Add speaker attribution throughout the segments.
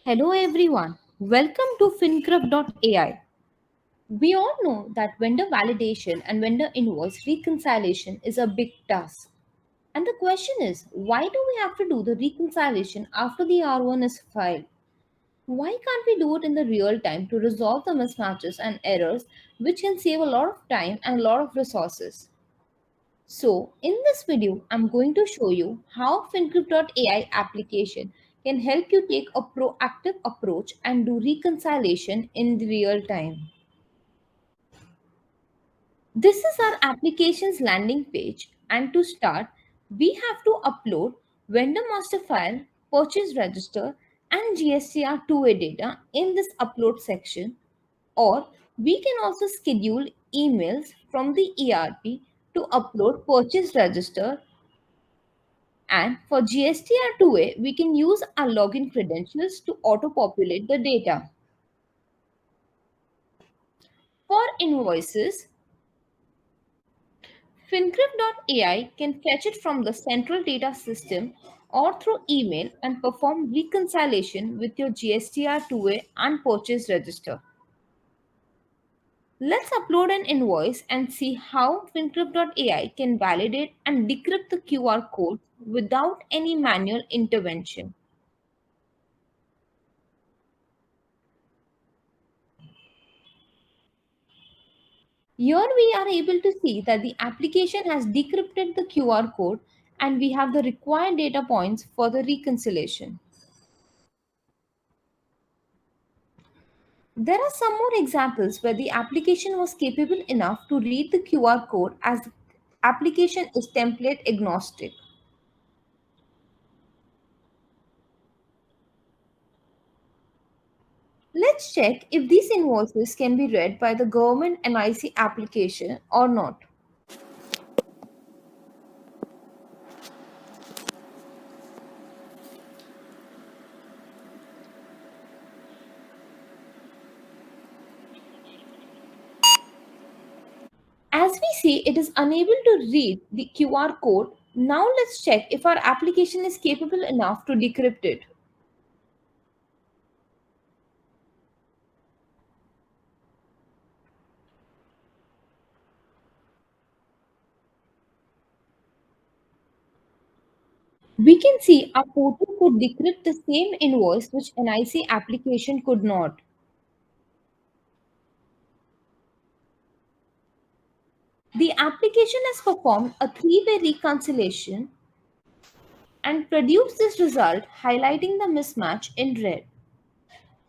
Speaker 1: Hello everyone, welcome to FinCraft.ai. We all know that vendor validation and vendor invoice reconciliation is a big task. And the question is, why do we have to do the reconciliation after the R1 is filed? Why can't we do it in the real time to resolve the mismatches and errors, which can save a lot of time and a lot of resources? So, in this video, I'm going to show you how FinCrypt.ai application can help you take a proactive approach and do reconciliation in the real time. This is our application's landing page, and to start, we have to upload vendor master file, purchase register, and GSTR2A data in this upload section, or we can also schedule emails from the ERP to upload purchase register. And for GSTR2A, we can use our login credentials to auto-populate the data. For invoices, FinCrypt.ai can fetch it from the central data system or through email and perform reconciliation with your GSTR2A and purchase register. Let's upload an invoice and see how FinCrypt.ai can validate and decrypt the QR code without any manual intervention. Here we are able to see that the application has decrypted the QR code and we have the required data points for the reconciliation. There are some more examples where the application was capable enough to read the QR code as the application is template agnostic. Let's check if these invoices can be read by the government NIC application or not. As we see, it is unable to read the QR code. Now let's check if our application is capable enough to decrypt it. We can see our portal could decrypt the same invoice which NIC application could not. The application has performed a three-way reconciliation and produced this result highlighting the mismatch in red.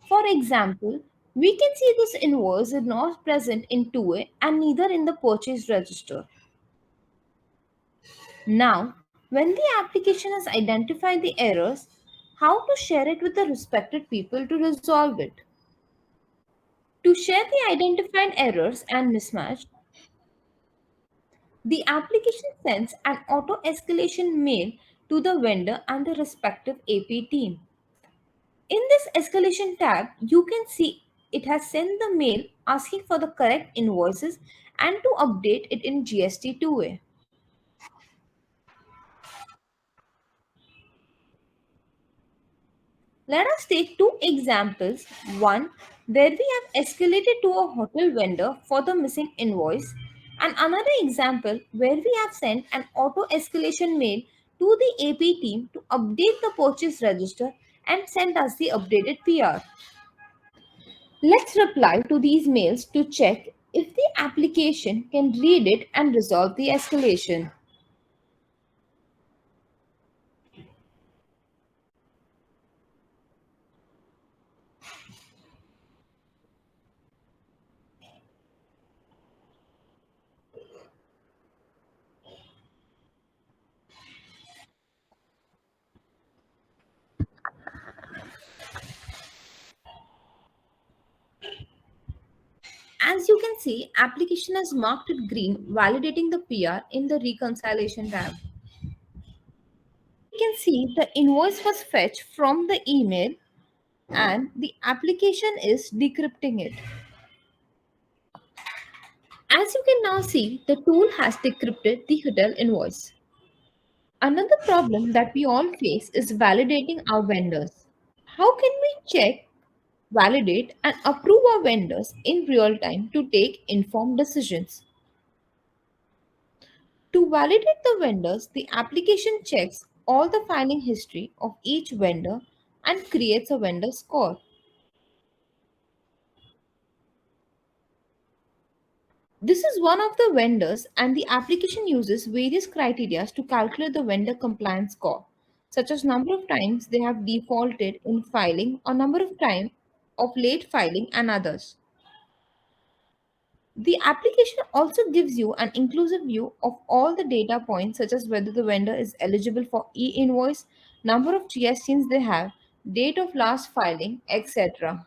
Speaker 1: For example, we can see this invoice is not present in 2A and neither in the purchase register. Now, when the application has identified the errors, how to share it with the respected people to resolve it? To share the identified errors and mismatch, the application sends an auto escalation mail to the vendor and the respective AP team. In this escalation tab, you can see it has sent the mail asking for the correct invoices and to update it in GST2A. Let us take two examples. One, where we have escalated to a hotel vendor for the missing invoice, and another example where we have sent an auto escalation mail to the AP team to update the purchase register and send us the updated PR. Let's reply to these mails to check if the application can read it and resolve the escalation. As you can see, application has marked it green, validating the PR in the reconciliation tab. You can see the invoice was fetched from the email and the application is decrypting it. As you can now see, the tool has decrypted the hotel invoice. Another problem that we all face is validating our vendors. How can we check, validate, and approve our vendors in real time to take informed decisions? To validate the vendors, the application checks all the filing history of each vendor and creates a vendor score. This is one of the vendors, and the application uses various criteria to calculate the vendor compliance score, such as number of times they have defaulted in filing or number of time of late filing and others. The application also gives you an inclusive view of all the data points, such as whether the vendor is eligible for e-invoice, number of GSTs they have, date of last filing, etc.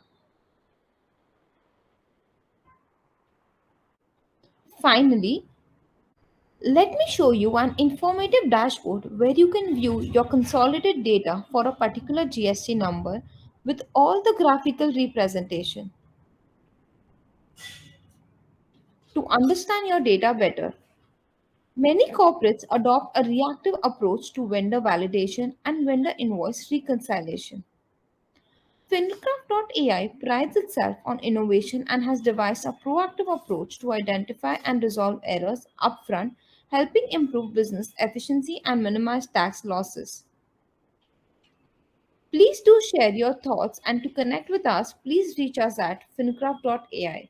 Speaker 1: Finally, let me show you an informative dashboard where you can view your consolidated data for a particular GST number with all the graphical representation. To understand your data better, many corporates adopt a reactive approach to vendor validation and vendor invoice reconciliation. FinCraft.ai prides itself on innovation and has devised a proactive approach to identify and resolve errors upfront, helping improve business efficiency and minimize tax losses. Please do share your thoughts, and to connect with us, please reach us at fincraft.ai.